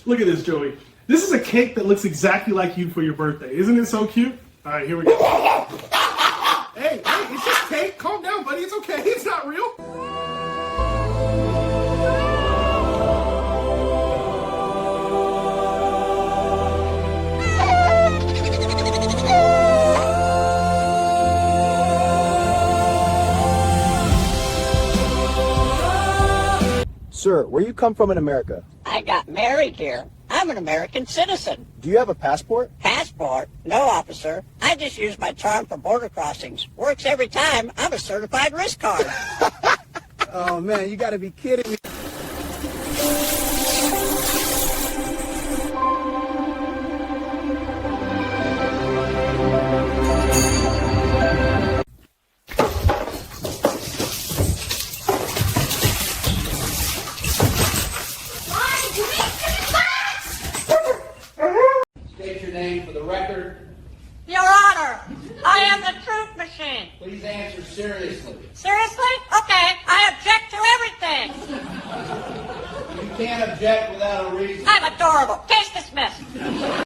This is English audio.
Look at this, Joey. This is a cake that looks exactly like you for your birthday. Isn't it so cute? All right, here we go. Hey, it's just cake. Calm down, buddy. It's okay. It's not real. Sir, where you come from in America? I got married here. I'm an American citizen. Do you have a passport? Passport? No, officer. I just use my charm for border crossings. Works every time. I'm a certified wrist card. Oh, man, you gotta be kidding me. State your name for the record. Your Honor, I am the truth machine. Please answer seriously. Seriously? Okay, I object to everything. You can't object without a reason. I'm adorable. Case dismissed.